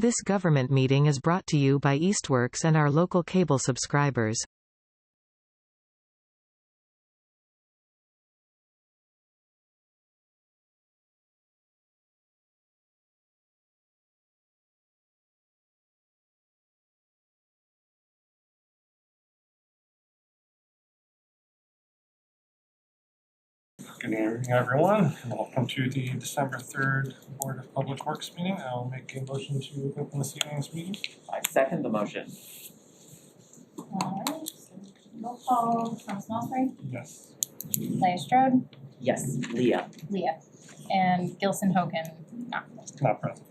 This government meeting is brought to you by Eastworks and our local cable subscribers. Good evening, everyone, and welcome to the December 3rd Board of Public Works meeting. I'll make a motion to open this evening's meeting. I second the motion. Alright, so roll call, Thomas Mossberg, Yes. Leah Strode, Yes, Leah. and Gilson Hogan, not. Not present.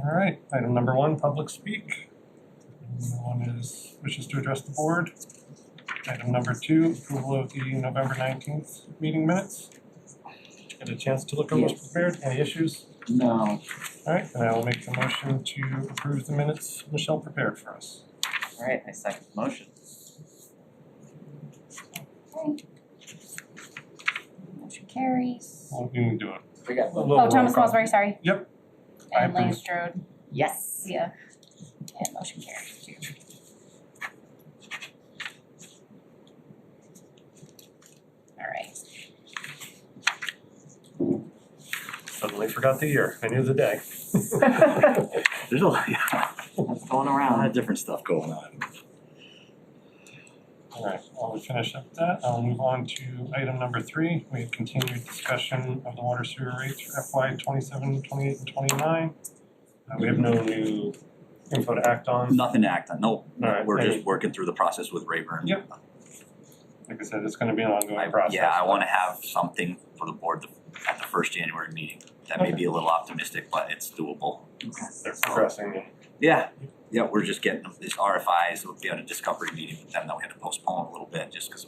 All right, item number 1, public speak. Anyone wishes to address the board. Item number 2, approval of the November 19th meeting minutes. Get a chance to look over what's prepared. Any issues? No. All right, then I will make the motion to approve the minutes Michelle prepared for us. Alright, I second the motion. Okay. Motion carries. Well, you can do it. We got A little Oh, Thomas roll call. Mossberg, sorry. Yep. I And Leah approve. Strode, Yes. Leah, and motion carries too. Alright, Suddenly forgot the year. I knew the day. There's a lot, What's going a lot around? of different stuff going on. All right, while we finish up that, I'll move on to item number 3. We have continued discussion of the water sewer rates for FY 27, 28, and 29. We have no new info to act on. Nothing to act on, no, Alright, we're any- just working through the process with Rayburn. Yep. Like I said, it's gonna be an ongoing process. Yeah, I wanna have something for the board at the first January meeting. That may be a little optimistic, but it's doable. They're progressing and Yeah, we're just getting these RFIs, we'll be on a discovery meeting with them that we had to postpone a little bit just because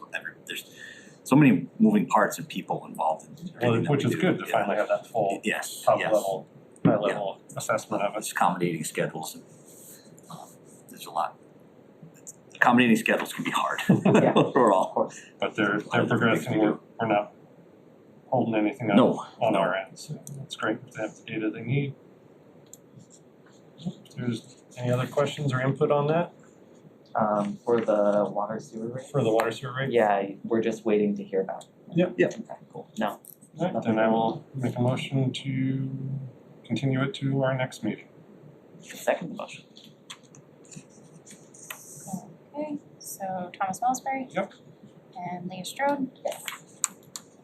there's so many moving parts and people involved in everything that which we is do. good to finally have that full Yes, top yes. level, high level assessment of it. It's accommodating schedules and there's a lot. Accommodating schedules can be hard. Yeah. We're all. But they're There's a lot of different things progressing, we we're do. not holding anything up No, on no. our end, so that's great if they have the data they need. If there's any other questions or input on that For the water sewer rate? for the water sewer rate? Yeah, we're just waiting to hear back. Yep. Yep. Okay, cool. No. Right, then I will make a motion to continue it to our next meeting. Second the motion. okay, so Thomas Mossberg. Yep. And Leah Strode. Yes.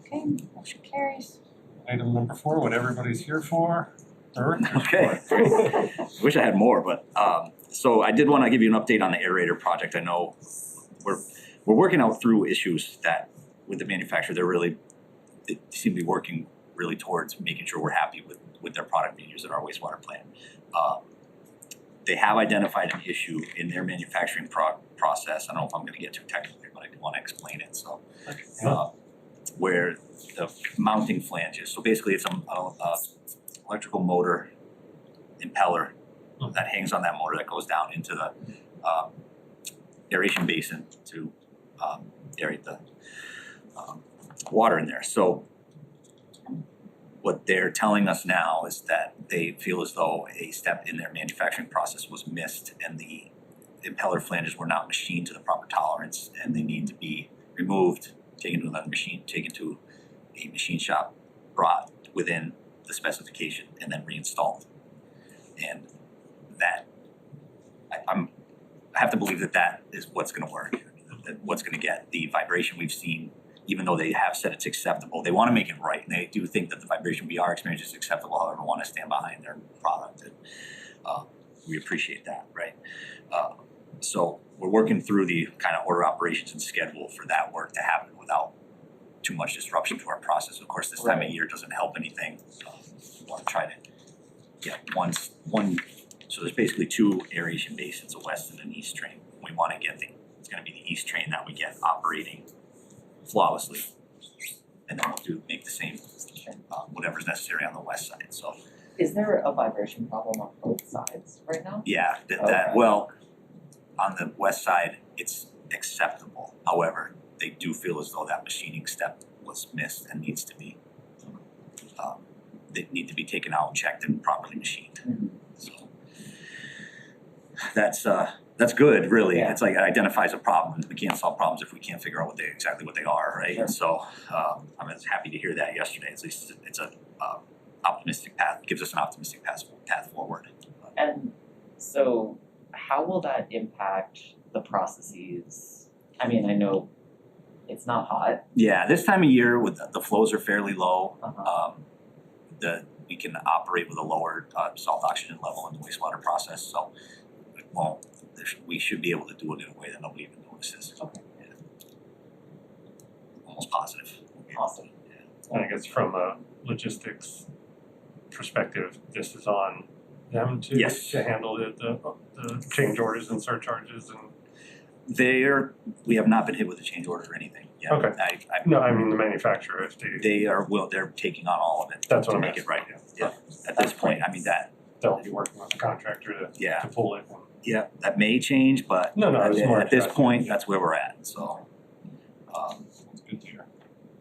Okay, motion carries. Item number 4, what everybody's here for. Or Okay. Wish I had more, but so I did want to give you an update on the aerator project. I know we're working out through issues that with the manufacturer, they seem to be working really towards making sure we're happy with their product being used at our wastewater plant. They have identified an issue in their manufacturing process. I don't know if I'm going to get too technical, but I do want to explain it. So, where the mounting flanges. So basically, it's a electrical motor impeller that hangs on that motor that goes down into the aeration basin to aerate the water in there. So what they're telling us now is that they feel as though a step in their manufacturing process was missed and the impeller flanges were not machined to the proper tolerance and they need to be removed, taken to another machine, taken to a machine shop, brought within the specification and then reinstalled. And that I have to believe that is what's going to work, that what's going to get the vibration we've seen. Even though they have said it's acceptable, they want to make it right, and they do think that the vibration we are experiencing is acceptable. However, want to stand behind their product, and we appreciate that, right? So we're working through the kind of order operations and schedule for that work to happen without too much disruption to our process. Of course, this time of year doesn't help anything. We want to try to get one. So there's basically 2 aeration basins, a west and an east train. We want to get it's going to be the east train that we get operating flawlessly, and then we'll make the same whatever's necessary on the west side. So Is there a vibration problem on both sides right now? yeah, Okay. well, on the west side it's acceptable. However, they do feel as though that machining step was missed and needs to be they need to be taken out, checked, and properly machined. Mhm. that's good, really. Yeah. It's like it identifies a problem. We can't solve problems if we can't figure out exactly what they are, right? Sure. And so I'm happy to hear that yesterday. At least it's a optimistic path, gives us an optimistic path forward. And so how will that impact the processes? I mean, I know it's not hot. Yeah, this time of year with the flows are fairly low. Uh-huh. We can operate with a lower salt oxygen level in the wastewater process, so it won't. We should be able to do it in a way that nobody even notices. Okay. Yeah. Almost positive. Awesome. And I guess from a logistics perspective, this is on them to Yes. to handle the change orders and surcharges and. We have not been hit with a change order or anything. Yeah. Okay. No, I mean the manufacturer, if They're taking on all of it. that's what to I'm make it asking. right. Yeah. At this point, I mean They'll be working with the contractor yeah. to pull it. That may change, but No, it was more at this abstract. point, that's where we're at, so, It's good to hear.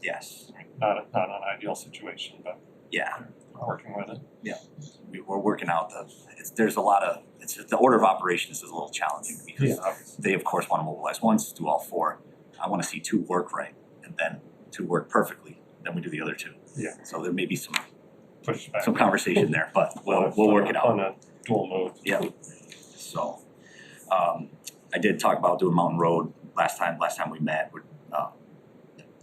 yes, Not an ideal situation, but yeah, we're working with it. we're working out there's a lot of, the order of operations is a little challenging because obviously. they of course wanna mobilize once, do all four. I wanna see two work right, and then two work perfectly, then we do the other two. Yeah. So there may be some Push back. conversation there, but we'll work it out. On a dual mode. Yeah. So, I did talk about doing Mountain Road last time we met.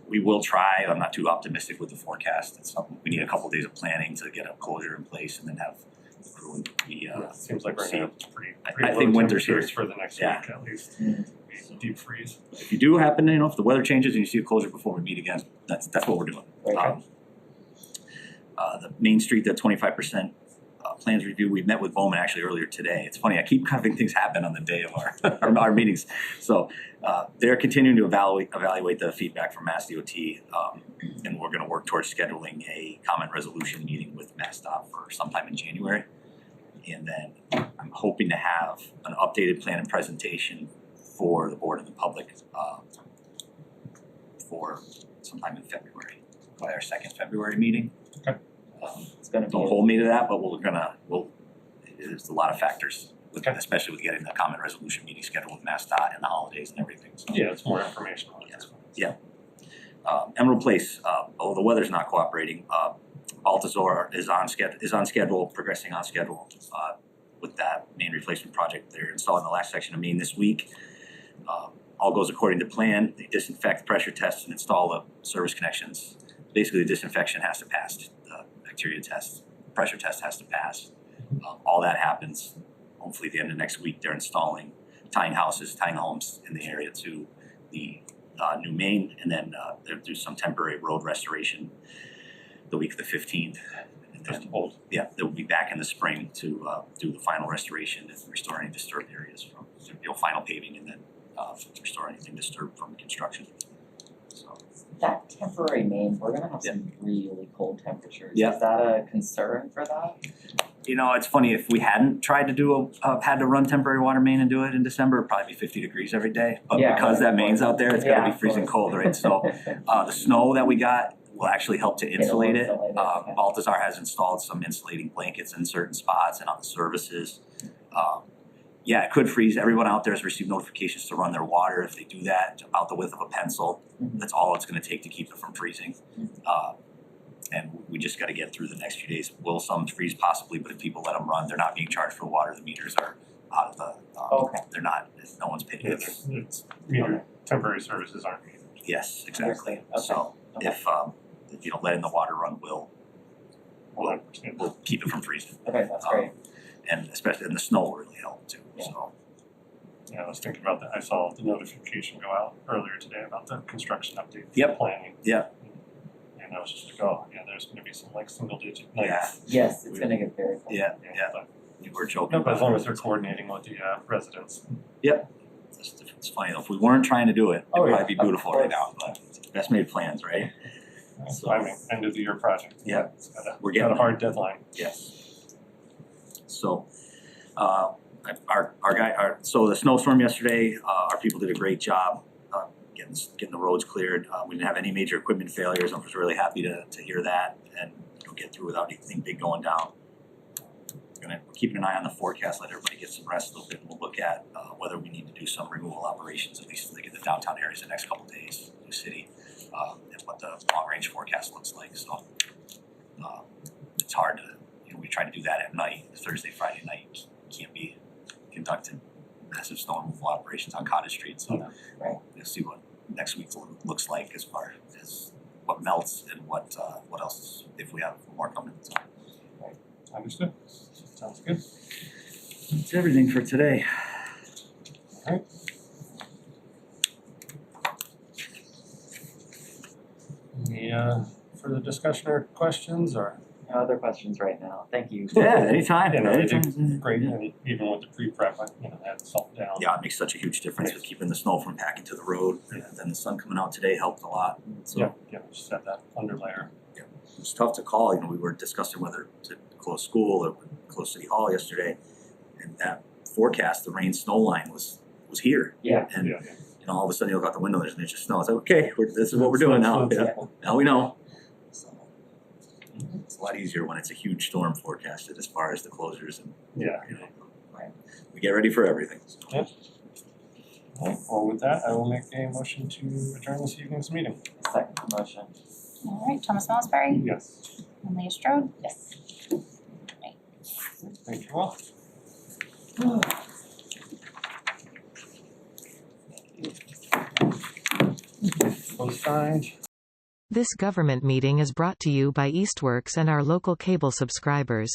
We will try. I'm not too optimistic with the forecast. It's something, we need a couple days of planning to get a closure in place and then have the crew and Seems like we're gonna have pretty I low think winter's temperatures here. for the next Yeah. week at least. Mm. Deep freeze. if you do happen to, if the weather changes and you see a closure before we meet again, that's what we're doing. Okay. The Main Street, the 25% plans review, we met with Bowman actually earlier today. It's funny, I keep having things happen on the day of our meetings. So they're continuing to evaluate the feedback from Mass DOT, and we're gonna work towards scheduling a comment resolution meeting with MassDOT for sometime in January. And then I'm hoping to have an updated plan and presentation for the board and the public for sometime in February, by our second February meeting. Okay. It's gonna be. Don't hold me to that, but there's a lot of factors, Okay. especially with getting the comment resolution meeting scheduled with MassDOT and the holidays and everything, so. Yeah, it's more informational. Yeah. Emerald Place, the weather's not cooperating. Baltazar is on schedule, progressing on schedule, with that main replacement project. They're installing the last section of main this week. All goes according to plan. They disinfect, pressure test, and install the service connections. Basically, the disinfection has to pass, the bacteria test, pressure test has to pass. All that happens, hopefully the end of next week. They're installing tiny homes in the area to the new main, and then they'll do some temporary road restoration the week of the 15th. And Just then, hold. yeah, they'll be back in the spring to do the final restoration and restore any disturbed areas from, final paving, and then restore anything disturbed from construction. So, That temporary main, we're gonna have some really cold temperatures. Yeah. Is that a concern for that? it's funny, if we hadn't tried to had to run temporary water main and do it in December, it'd probably be 50 degrees every day. But Yeah, because right, that main's out there, it's gotta Yeah, be of freezing course. cold, right? So the snow that we got will actually help to insulate it. insulate it, okay. Baltazar has installed some insulating blankets in certain spots and on the services. It could freeze. Everyone out there has received notifications to run their water. If they do that, about the width of a pencil, Mhm. that's all it's gonna take to keep it from freezing. And we just gotta get through the next few days. Will some freeze? Possibly, but if people let them run, they're not being charged for water. The meters are out of the, Okay. they're not, no one's paying. It's temporary services aren't needed. Yes, exactly. Okay. So Okay. if letting the water run will 100%. keep it from freezing. Okay, that's great. And especially, and the snow will really help too, Yeah. so. Yeah, I was thinking about that. I saw the notification go out earlier today about the construction update. Yep. Planning. Yeah. And I was just like, there's gonna be some single digit nights. Yes, it's gonna get very cold. Yeah, But, we were joking. no, but as about long it. as they're coordinating with the residents. It's funny though, if we weren't trying to do it, Oh, it'd yeah, probably be of beautiful right now, course. but best made plans, right? So- I mean, end of the year project. Yeah. It's We're got getting a hard deadline. Yes. So, so the snowstorm yesterday, our people did a great job, getting the roads cleared. We didn't have any major equipment failures. I was really happy to hear that and get through without anything big going down. we're keeping an eye on the forecast, let everybody get some rest a little bit, and we'll look at whether we need to do some removal operations, at least like in the downtown areas the next couple days, New City, and what the long range forecast looks like. So it's hard to, we try to do that at night, Thursday, Friday night, can't be conducting massive snow removal operations on Cottage Street. So we'll see what next week looks like as far as what melts and what else, if we have more coming. So. Understood. Sounds good. That's everything for today. Alright. Any further discussion or questions or? No other questions right now. Thank you. Yeah, anytime. You know, they anytime. do great, and even with the pre-prep, had salt down. Yeah, it makes such a huge difference with keeping the snow from packing to the road. Yeah. And then the sun coming out today helped a lot. So Just have that underlayer. it's tough to call. We were discussing whether to close school or close City Hall yesterday, and that forecast, the rain snow line was here. Yeah. And all of a sudden you look out the window, there's an inch of snow. It's like, okay, this is what we're doing now. Now we know. So it's a lot easier when it's a huge storm forecasted as far as the closures and we get ready for everything. Yeah. Alright, well, with that, I will make a motion to adjourn this evening's meeting. Second motion. All right, Thomas Salisbury Yes. and Leah Strode. Yes. Thank you all. Both signed. This government meeting is brought to you by Eastworks and our local cable subscribers.